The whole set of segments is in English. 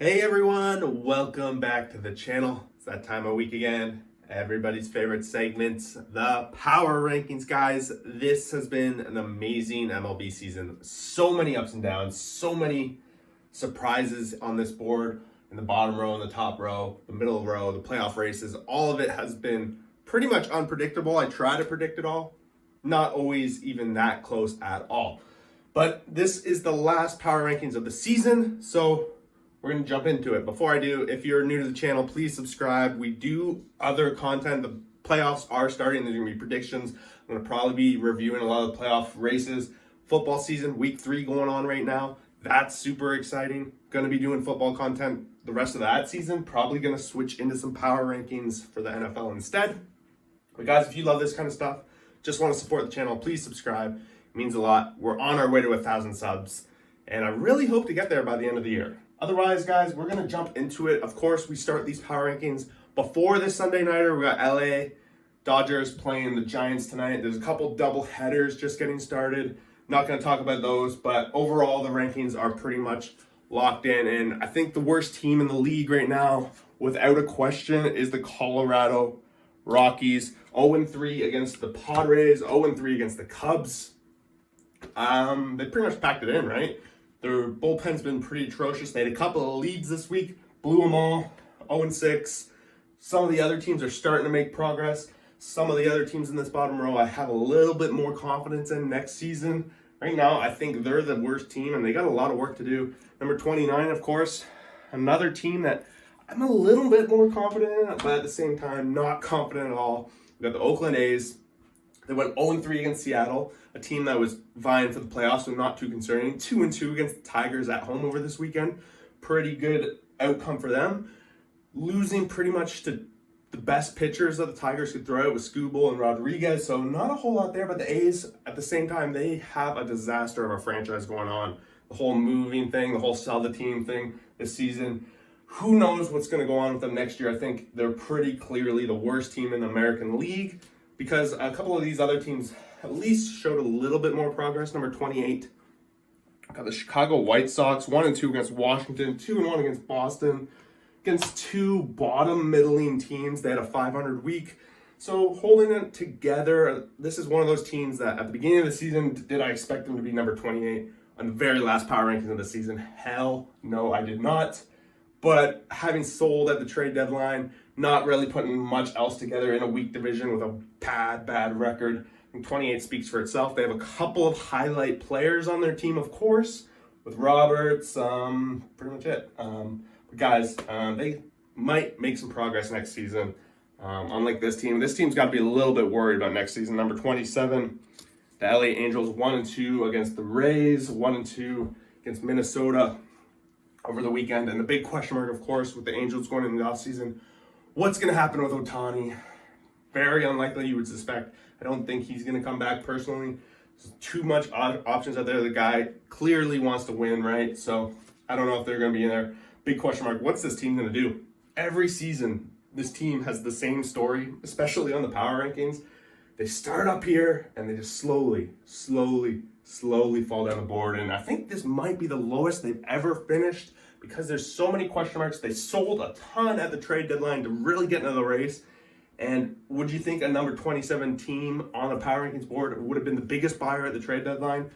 Hey everyone, welcome back to the channel. It's that time of week again. Everybody's favorite segment, the power rankings, guys. This has been an amazing MLB season. So many ups and downs, so many surprises on this board in the bottom row and the top row, the middle row, the playoff races. All of it has been pretty much unpredictable. I try to predict it all, not always even that close at all. But this is the last power rankings of the season, so we're going to jump into it. Before I do, if you're new to the channel, please subscribe. We do other content. The playoffs are starting. There's going to be predictions. I'm going to probably be reviewing a lot of the playoff races. Football season, week 3 going on right now. That's super exciting. Going to be doing football content the rest of that season. Probably going to switch into some power rankings for the NFL instead. But guys, if you love this kind of stuff, just want to support the channel, please subscribe. It means a lot. We're on our way to 1,000 subs. And I really hope to get there by the end of the year. Otherwise, guys, we're going to jump into it. Of course, we start these power rankings before this Sunday nighter. We got LA Dodgers playing the Giants tonight. There's a couple double headers just getting started. Not going to talk about those, but overall, the rankings are pretty much locked in. And I think the worst team in the league right now, without a question, is the Colorado Rockies. 0-3 against the Padres, 0-3 against the Cubs. They pretty much packed it in, right? Their bullpen's been pretty atrocious. They had a couple of leads this week, blew them all, 0-6. Some of the other teams are starting to make progress. Some of the other teams in this bottom row I have a little bit more confidence in next season. Right now, I think they're the worst team, and they got a lot of work to do. Number 29, of course, another team that I'm a little bit more confident in, but at the same time, not confident at all. We got the Oakland A's. They went 0-3 against Seattle, a team that was vying for the playoffs, so not too concerning. 2-2 against the Tigers at home over this weekend. Pretty good outcome for them. Losing pretty much to the best pitchers that the Tigers could throw out with Skubal and Rodriguez, so not a whole lot there. But the A's, at the same time, they have a disaster of a franchise going on. The whole moving thing, the whole sell the team thing this season. Who knows what's going to go on with them next year? I think they're pretty clearly the worst team in the American League, because a couple of these other teams at least showed a little bit more progress. Number 28, got the Chicago White Sox, 1-2 against Washington, 2-1 against Boston, against two bottom middling teams. They had a 500 week. So holding it together, this is one of those teams that at the beginning of the season, did I expect them to be number 28 on the very last power rankings of the season? Hell no, I did not. But having sold at the trade deadline, not really putting much else together in a weak division with a bad record. I think 28 speaks for itself. They have a couple of highlight players on their team, of course, with Roberts, pretty much it. But guys, they might make some progress next season. Unlike this team's got to be a little bit worried about next season. Number 27, the LA Angels, 1-2 against the Rays, 1-2 against Minnesota over the weekend. And the big question mark, of course, with the Angels going into the offseason, what's going to happen with Ohtani? Very unlikely, you would suspect. I don't think he's going to come back personally. There's too much options out there. The guy clearly wants to win, right? So I don't know if they're going to be in there. Big question mark. What's this team going to do? Every season, this team has the same story, especially on the power rankings. They start up here and they just slowly fall down the board. And I think this might be the lowest they've ever finished because there's so many question marks. They sold a ton at the trade deadline to really get into the race. And would you think a number 27 team on the power rankings board would have been the biggest buyer at the trade deadline?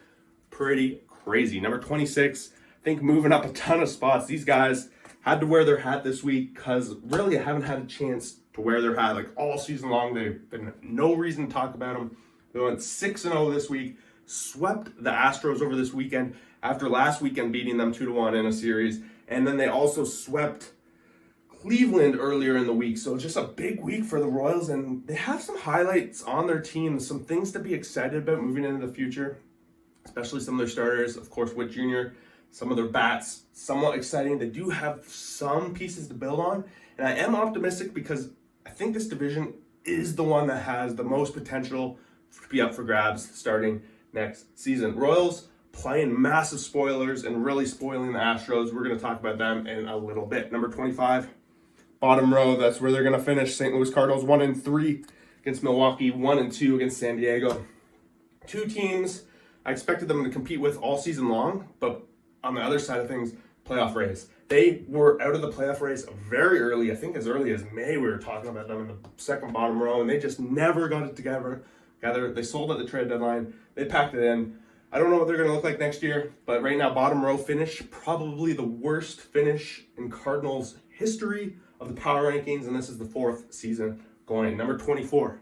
Pretty crazy. Number 26, I think moving up a ton of spots. These guys had to wear their hat this week because really I haven't had a chance to wear their hat like all season long. They've been no reason to talk about them. They went 6-0 this week, swept the Astros over this weekend after last weekend beating them 2-1 in a series. And then they also swept Cleveland earlier in the week. So just a big week for the Royals, and they have some highlights on their team, some things to be excited about moving into the future, especially some of their starters. Of course, Witt Jr., some of their bats, somewhat exciting. They do have some pieces to build on, and I am optimistic because I think this division is the one that has the most potential to be up for grabs starting next season. Royals playing massive spoilers and really spoiling the Astros. We're going to talk about them in a little bit. Number 25, bottom row, that's where they're going to finish. St. Louis Cardinals 1-3 against Milwaukee, 1-2 against San Diego. Two teams I expected them to compete with all season long, but on the other side of things, playoff race. They were out of the playoff race very early. I think as early as May, we were talking about them in the second bottom row, and they just never got it together. They sold at the trade deadline. They packed it in. I don't know what they're going to look like next year, but right now, bottom row finish, probably the worst finish in Cardinals history of the power rankings, and this is the 4th season going. Number 24.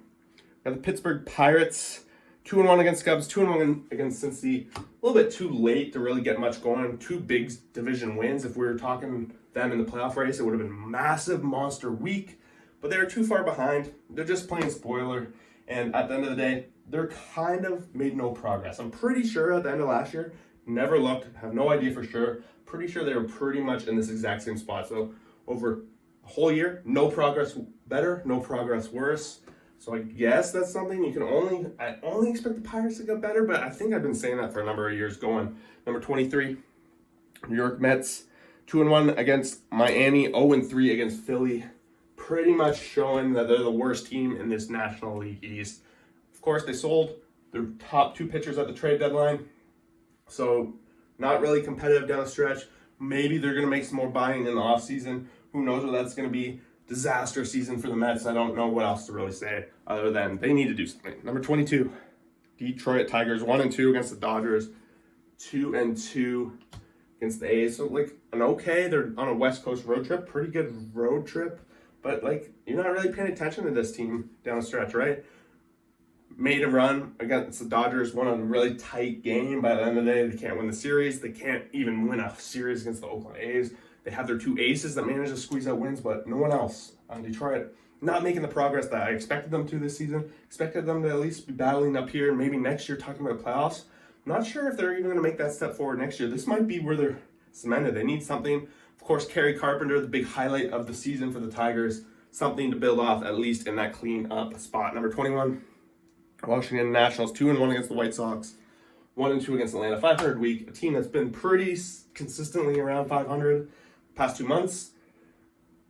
Now the Pittsburgh Pirates, 2-1 against Cubs, 2-1 against Cincy. A little bit too late to really get much going. 2 big division wins. If we were talking them in the playoff race, it would have been massive monster week, but they're too far behind. They're just playing spoiler, and at the end of the day, they're kind of made no progress. I'm pretty sure at the end of last year, never looked, have no idea for sure. Pretty sure they were pretty much in this exact same spot. So over a whole year, no progress better, no progress worse. So I guess that's something you can I only expect the Pirates to get better, but I think I've been saying that for a number of years going. Number 23, New York Mets, 2-1 against Miami, 0-3 against Philly. Pretty much showing that they're the worst team in this National League East. Of course, they sold their top 2 pitchers at the trade deadline, so not really competitive down the stretch. Maybe they're going to make some more buying in the offseason. Who knows what that's going to be. Disaster season for the Mets. I don't know what else to really say other than they need to do something. Number 22, Detroit Tigers, 1-2 against the Dodgers, 2-2 against the A's. So they're on a West Coast road trip, pretty good road trip, but you're not really paying attention to this team down the stretch, right? Made a run against the Dodgers, won a really tight game. By the end of the day, they can't win the series. They can't even win a series against the Oakland A's. They have their 2 aces that manage to squeeze out wins, but no one else. Detroit not making the progress that I expected them to this season. Expected them to at least be battling up here, and maybe next year talking about playoffs. I'm not sure if they're even going to make that step forward next year. This might be where they're cemented. They need something. Of course, Kerry Carpenter, the big highlight of the season for the Tigers. Something to build off, at least in that clean up spot. Number 21. Washington Nationals, 2-1 against the White Sox, 1-2 against Atlanta. 500 week, a team that's been pretty consistently around 500 past 2 months.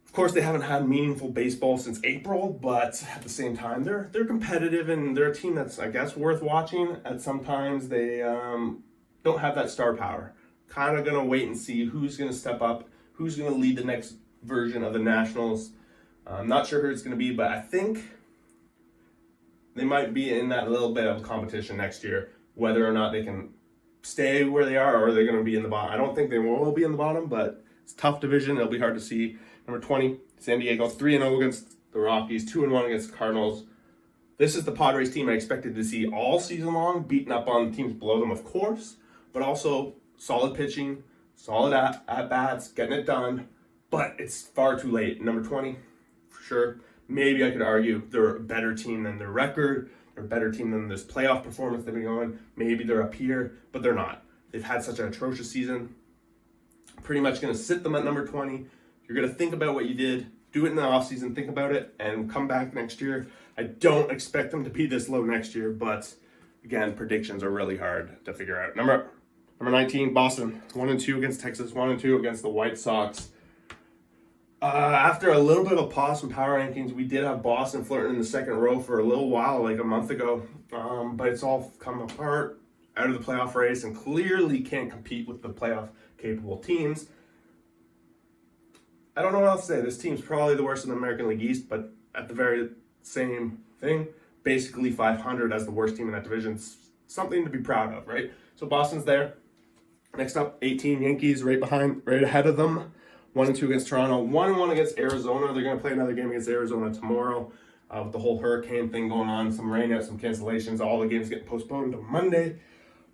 Of course, they haven't had meaningful baseball since April, but at the same time, they're competitive, and they're a team that's, I guess, worth watching. And sometimes they don't have that star power. Kind of going to wait and see who's going to step up, who's going to lead the next version of the Nationals. I'm not sure who it's going to be, but I think they might be in that little bit of competition next year, whether or not they can stay where they are or they're going to be in the bottom. I don't think they will be in the bottom, but it's a tough division. It'll be hard to see. Number 20, San Diego, 3-0 against the Rockies, 2-1 against the Cardinals. This is the Padres team I expected to see all season long, beating up on teams below them, of course, but also solid pitching, solid at-bats, getting it done, but it's far too late. Number 20, for sure. Maybe I could argue they're a better team than their record. They're a better team than this playoff performance they've been going. Maybe they're up here, but they're not. They've had such an atrocious season. Pretty much going to sit them at number 20. You're going to think about what you did, do it in the offseason, think about it, and come back next year. I don't expect them to be this low next year, but again, predictions are really hard to figure out. Number 19, Boston, 1-2 against Texas, 1-2 against the White Sox. After a little bit of a pause from power rankings, we did have Boston flirting in the second row for a little while, like a month ago. But it's all come apart, out of the playoff race, and clearly can't compete with the playoff-capable teams. I don't know what else to say. This team's probably the worst in the American League East, but at the very same thing, basically 500 as the worst team in that division. Something to be proud of, right? So Boston's there. Next up, 18 Yankees right ahead of them. 1-2 against Toronto, 1-1 against Arizona. They're going to play another game against Arizona tomorrow with the whole hurricane thing going on, some rainouts, some cancellations. All the games getting postponed to Monday.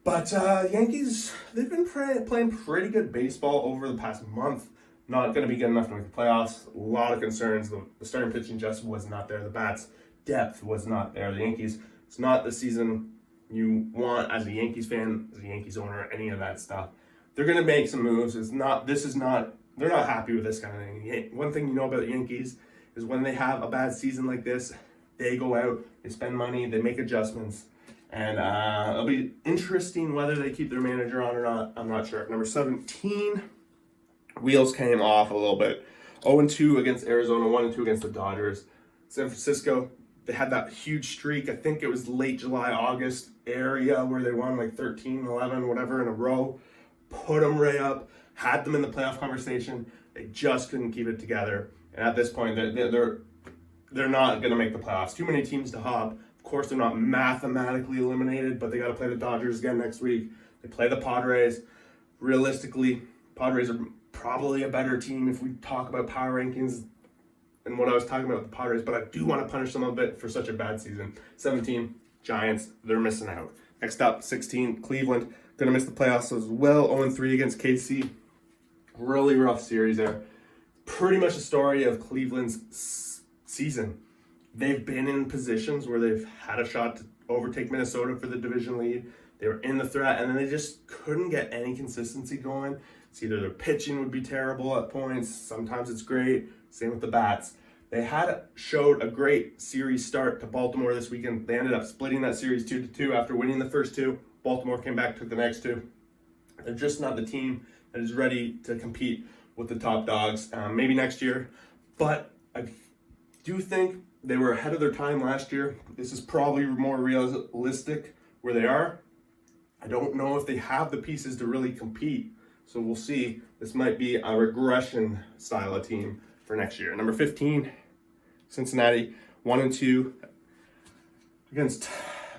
But Yankees, they've been playing pretty good baseball over the past month. Not going to be good enough to make the playoffs. A lot of concerns. The starting pitching just was not there. The bats depth was not there. The Yankees, it's not the season you want as a Yankees fan, as a Yankees owner, any of that stuff. They're going to make some moves. They're not happy with this kind of thing. One thing you know about the Yankees is when they have a bad season like this, they go out, they spend money, they make adjustments, and it'll be interesting whether they keep their manager on or not. I'm not sure. Number 17, wheels came off a little bit. 0-2 against Arizona, 1-2 against the Dodgers. San Francisco, they had that huge streak. I think it was late July, August area where they won like 13, 11, whatever in a row. Put them right up. had them in the playoff conversation. They just couldn't keep it together. And at this point, they're not going to make the playoffs. Too many teams to hop. Of course, they're not mathematically eliminated, but they got to play the Dodgers again next week. They play the Padres. Realistically, Padres are probably a better team if we talk about power rankings and what I was talking about with the Padres, but I do want to punish them a bit for such a bad season. 17, Giants, they're missing out. Next up, 16, Cleveland, going to miss the playoffs as well. 0-3 against KC. Really rough series there. Pretty much the story of Cleveland's season. They've been in positions where they've had a shot to overtake Minnesota for the division lead. They were in the threat, and then they just couldn't get any consistency going. It's either their pitching would be terrible at points, sometimes it's great. Same with the bats. They showed a great series start to Baltimore this weekend. They ended up splitting that series 2-2 after winning the first two. Baltimore came back, took the next two. They're just not the team that is ready to compete with the top dogs. Maybe next year, but I do think they were ahead of their time last year. This is probably more realistic where they are. I don't know if they have the pieces to really compete, so we'll see. This might be a regression style of team for next year. Number 15, Cincinnati, 1-2 against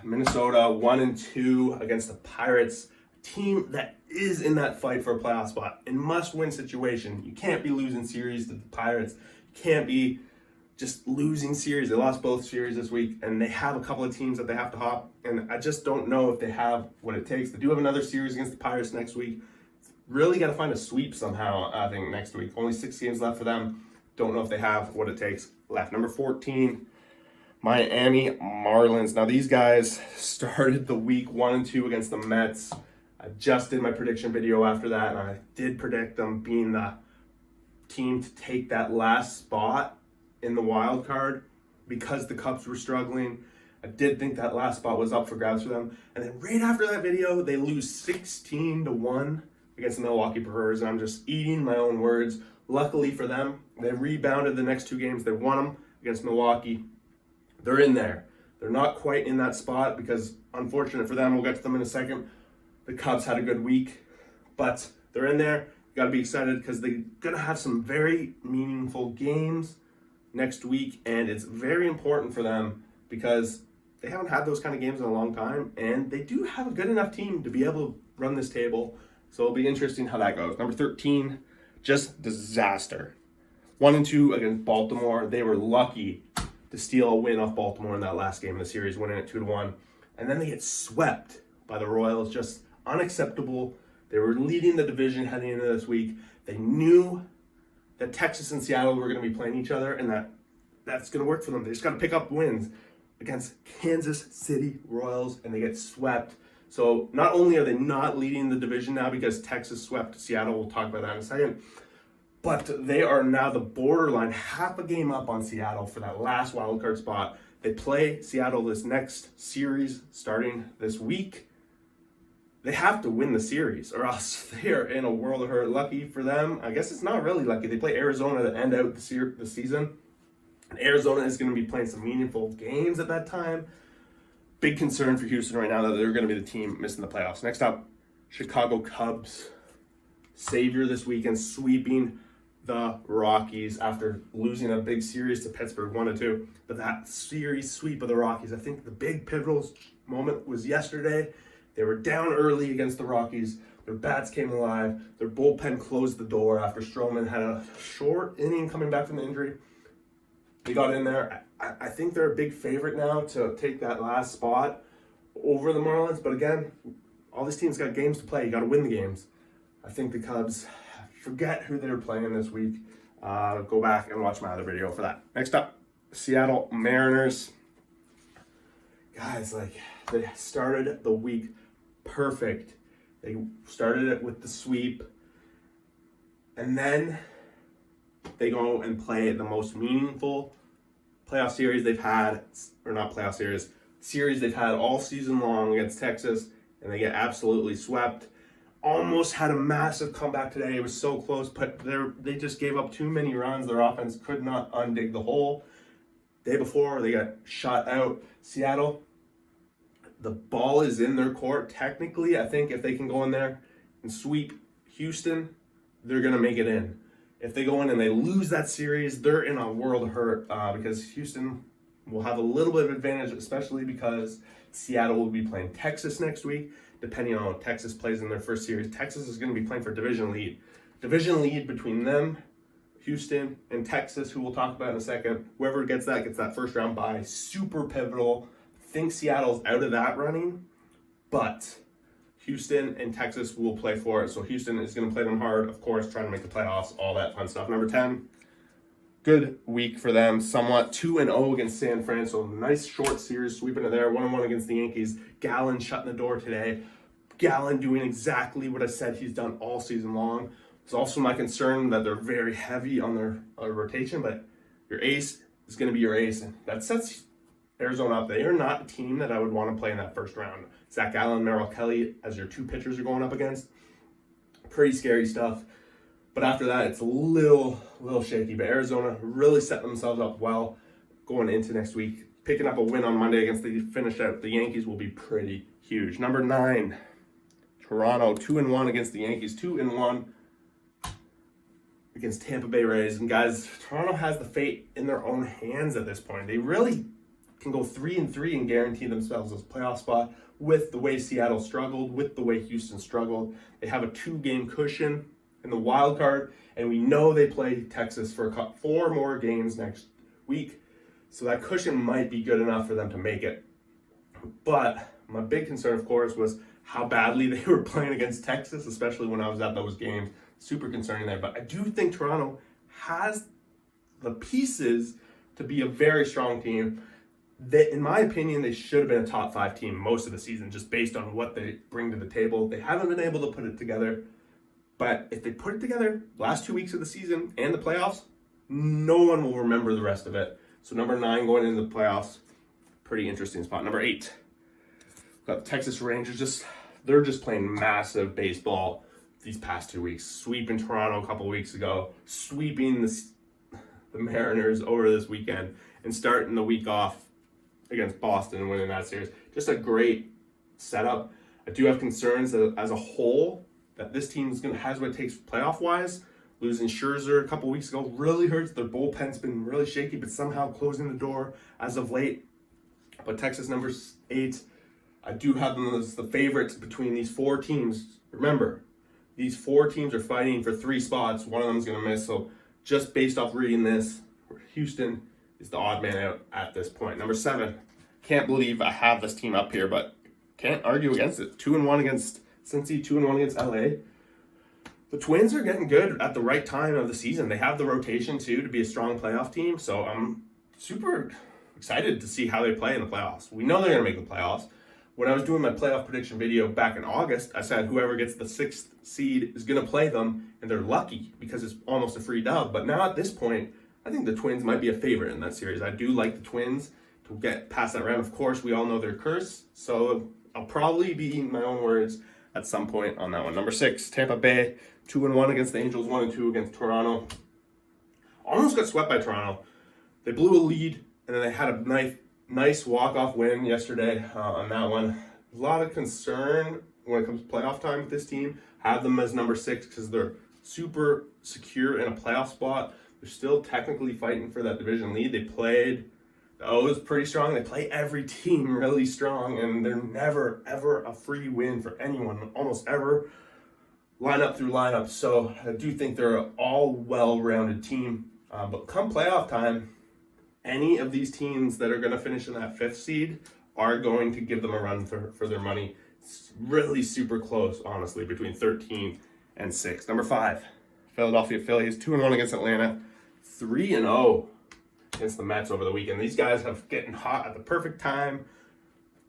Minnesota, 1-2 against the Pirates, a team that is in that fight for a playoff spot in must-win situation. You can't be losing series to the Pirates. You can't be just losing series. They lost both series this week, and they have a couple of teams that they have to hop, and I just don't know if they have what it takes. They do have another series against the Pirates next week. Really got to find a sweep somehow, I think, next week. Only 6 games left for them. Don't know if they have what it takes left. Number 14, Miami Marlins. Now, these guys started the week 1-2 against the Mets. I just did my prediction video after that, and I did predict them being the team to take that last spot in the wild card because the Cubs were struggling. I did think that last spot was up for grabs for them. And then right after that video, they lose 16-1 against the Milwaukee Brewers, and I'm just eating my own words. Luckily for them, they rebounded the next 2 games. They won them against Milwaukee. They're in there. They're not quite in that spot because, unfortunate for them, we'll get to them in a second. The Cubs had a good week, but they're in there. You got to be excited because they're going to have some very meaningful games next week, and it's very important for them because they haven't had those kind of games in a long time, and they do have a good enough team to be able to run this table, so it'll be interesting how that goes. Number 13, just disaster. 1-2 against Baltimore. They were lucky to steal a win off Baltimore in that last game of the series, winning it 2-1, and then they get swept by the Royals. Just unacceptable. They were leading the division heading into this week. They knew that Texas and Seattle were going to be playing each other, and that's going to work for them. They just got to pick up wins against Kansas City Royals, and they get swept. So not only are they not leading the division now because Texas swept Seattle, we'll talk about that in a second, but they are now the borderline half a game up on Seattle for that last wildcard spot. They play Seattle this next series starting this week. They have to win the series or else they're in a world of hurt. Lucky for them, I guess it's not really lucky. They play Arizona to end out the season. And Arizona is going to be playing some meaningful games at that time. Big concern for Houston right now that they're going to be the team missing the playoffs. Next up, Chicago Cubs. Savior this weekend, sweeping the Rockies after losing a big series to Pittsburgh 1-2. But that series sweep of the Rockies, I think the big pivotal moment was yesterday. They were down early against the Rockies. Their bats came alive. Their bullpen closed the door after Stroman had a short inning coming back from the injury. They got in there. I think they're a big favorite now to take that last spot over the Marlins. But again, all these teams got games to play. You got to win the games. I think the Cubs, forget who they were playing this week. Go back and watch my other video for that. Next up, Seattle Mariners. Guys, they started the week perfect. They started it with the sweep, and then they go and play the most meaningful playoff series they've had, or not playoff series they've had all season long against Texas, and they get absolutely swept. Almost had a massive comeback today. It was so close, but they just gave up too many runs. Their offense could not undig the hole. Day before, they got shot out. Seattle, the ball is in their court. Technically, I think if they can go in there and sweep Houston, they're going to make it in. If they go in and they lose that series, they're in a world of hurt because Houston will have a little bit of advantage, especially because Seattle will be playing Texas next week. Depending on how Texas plays in their first series, Texas is going to be playing for division lead. Division lead between them, Houston, and Texas, who we'll talk about in a second. Whoever gets that first round bye. Super pivotal. I think Seattle's out of that running, but Houston and Texas will play for it. So Houston is going to play them hard, of course, trying to make the playoffs, all that fun stuff. Number 10, good week for them, somewhat 2-0 against San Fran. So nice short series, sweeping it there. 1-1 against the Yankees. Gallen shutting the door today. Gallen doing exactly what I said he's done all season long. It's also my concern that they're very heavy on their rotation, but your ace is going to be your ace, and that sets Arizona up. They are not a team that I would want to play in that first round. Zach Gallen, Merrill Kelly as your two pitchers you're going up against. Pretty scary stuff. But after that, it's a little shaky. But Arizona really set themselves up well going into next week. Picking up a win on Monday against the finish out the Yankees will be pretty huge. Number 9, Toronto, 2-1 against the Yankees. 2-1 against Tampa Bay Rays. And guys, Toronto has the fate in their own hands at this point. They really can go 3-3 and guarantee themselves this playoff spot with the way Seattle struggled, with the way Houston struggled. They have a 2-game cushion in the wild card, and we know they play Texas for 4 more games next week. So that cushion might be good enough for them to make it. But my big concern, of course, was how badly they were playing against Texas, especially when I was at those games. Super concerning there. But I do think Toronto has the pieces to be a very strong team. That, in my opinion, they should have been a top 5 team most of the season, just based on what they bring to the table. They haven't been able to put it together. But if they put it together last 2 weeks of the season and the playoffs, no one will remember the rest of it. So number 9 going into the playoffs, pretty interesting spot. Number 8, got the Texas Rangers. They're just playing massive baseball these past 2 weeks. Sweeping Toronto a couple weeks ago, sweeping the Mariners over this weekend, and starting the week off against Boston and winning that series. Just a great setup. I do have concerns that as a whole, that this team has what it takes playoff-wise. Losing Scherzer a couple weeks ago really hurts. Their bullpen's been really shaky, but somehow closing the door as of late. But Texas, number 8, I do have them as the favorites between these 4 teams. Remember, these 4 teams are fighting for 3 spots. One of them is going to miss. So just based off reading this, Houston is the odd man out at this point. Number 7, can't believe I have this team up here, but can't argue against it. 2-1 against Cincy, 2-1 against LA. The Twins are getting good at the right time of the season. They have the rotation too to be a strong playoff team. So I'm super excited to see how they play in the playoffs. We know they're going to make the playoffs. When I was doing my playoff prediction video back in August, I said whoever gets the 6th seed is going to play them, and they're lucky because it's almost a free dub. But now at this point, I think the Twins might be a favorite in that series. I do like the Twins to get past that round. Of course, we all know their curse, so I'll probably be eating my own words at some point on that one. Number 6, Tampa Bay, 2-1 against the Angels, 1-2 against Toronto. Almost got swept by Toronto. They blew a lead, and then they had a nice walk-off win yesterday on that one. A lot of concern when it comes to playoff time with this team. Have them as number 6 because they're super secure in a playoff spot. They're still technically fighting for that division lead. They played the O's pretty strong. They play every team really strong, and they're never, ever a free win for anyone, almost ever, lineup through lineup. So I do think they're an all well-rounded team. But come playoff time, any of these teams that are going to finish in that 5th seed are going to give them a run for their money. It's really super close, honestly, between 13 and 6. Number 5, Philadelphia Phillies, 2-1 against Atlanta, 3-0 against the Mets over the weekend. These guys have getting hot at the perfect time.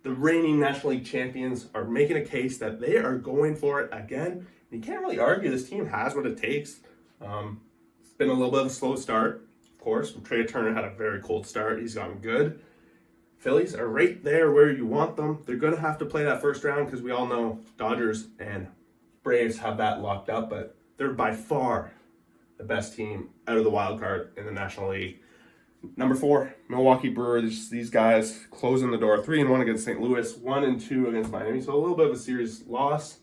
The reigning National League champions are making a case that they are going for it again. You can't really argue this team has what it takes. It's been a little bit of a slow start, of course. Trey Turner had a very cold start. He's gotten good. Phillies are right there where you want them. They're going to have to play that first round because we all know Dodgers and Braves have that locked up, but they're by far the best team out of the wild card in the National League. Number 4, Milwaukee Brewers. These guys closing the door. 3-1 against St. Louis, 1-2 against Miami. So a little bit of a serious loss.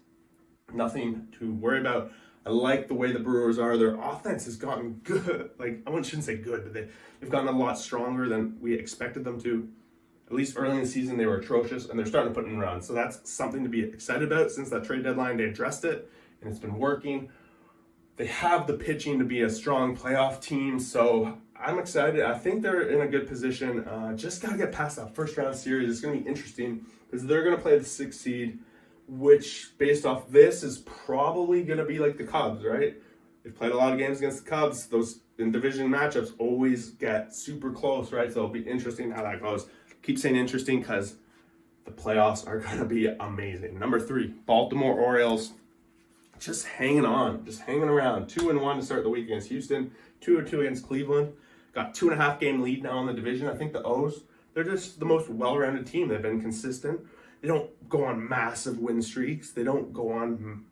Nothing to worry about. I like the way the Brewers are. Their offense has gotten good. Like, I shouldn't say good, but they've gotten a lot stronger than we expected them to. At least early in the season, they were atrocious, and they're starting to put in runs. So that's something to be excited about. Since that trade deadline, they addressed it, and it's been working. They have the pitching to be a strong playoff team, so I'm excited. I think they're in a good position. Just got to get past that first round series. It's going to be interesting because they're going to play the 6th seed, which, based off this, is probably going to be like the Cubs, right? They've played a lot of games against the Cubs. Those in division matchups always get super close, right? So it'll be interesting how that goes. Keep saying interesting because the playoffs are going to be amazing. Number 3, Baltimore Orioles. Just hanging on, just hanging around. 2-1 to start the week against Houston. 2-2 against Cleveland. Got 2.5 game lead now in the division. I think the O's, they're just the most well-rounded team. They've been consistent. They don't go on massive win streaks. They don't go on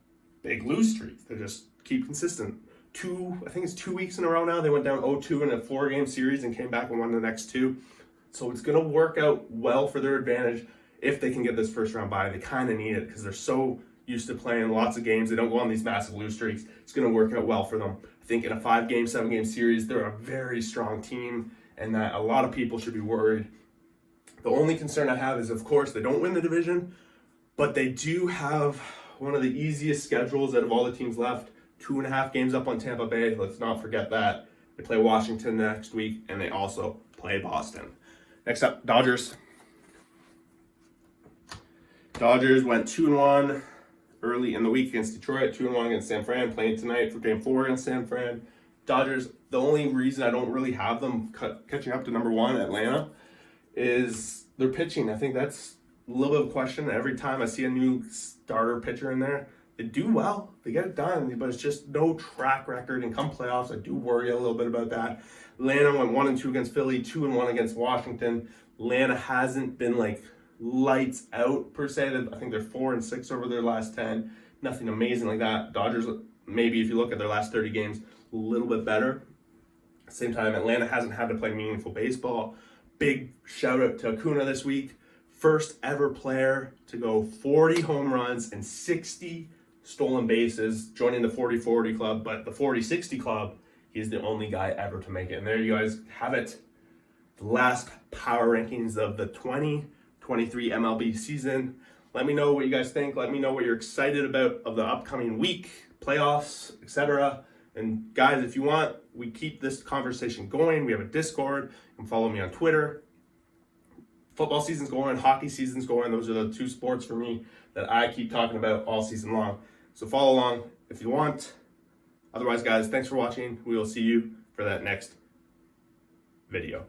big lose streaks. They just keep consistent. I think it's 2 weeks in a row now. They went down 0-2 in a 4-game series and came back and won the next 2. So it's going to work out well for their advantage if they can get this first round bye. They kind of need it because they're so used to playing lots of games. They don't go on these massive lose streaks. It's going to work out well for them. I think in a 5-game, 7-game series, they're a very strong team and that a lot of people should be worried. The only concern I have is, of course, they don't win the division, but they do have one of the easiest schedules out of all the teams left. 2.5 games up on Tampa Bay. Let's not forget that. They play Washington next week, and they also play Boston. Next up, Dodgers. Dodgers went 2-1 early in the week against Detroit, 2-1 against San Fran, playing tonight for Game 4 against San Fran. Dodgers, the only reason I don't really have them catching up to number 1, Atlanta, is their pitching. I think that's a little bit of a question. Every time I see a new starter pitcher in there, they do well. They get it done, but it's just no track record. And come playoffs, I do worry a little bit about that. Atlanta went 1-2 against Philly, 2-1 against Washington. Atlanta hasn't been like lights out per se. I think they're 4-6 over their last 10. Nothing amazing like that. Dodgers, maybe if you look at their last 30 games, a little bit better. At the same time, Atlanta hasn't had to play meaningful baseball. Big shout out to Acuna this week. First ever player to go 40 home runs and 60 stolen bases, joining the 40-40 club, but the 40-60 club, he's the only guy ever to make it. And there you guys have it. The last power rankings of the 2023 MLB season. Let me know what you guys think. Let me know what you're excited about of the upcoming week, playoffs, etc. And guys, if you want, we keep this conversation going. We have a Discord. You can follow me on Twitter. Football season's going, hockey season's going. Those are the 2 sports for me that I keep talking about all season long. So follow along if you want. Otherwise, guys, thanks for watching. We will see you for that next video.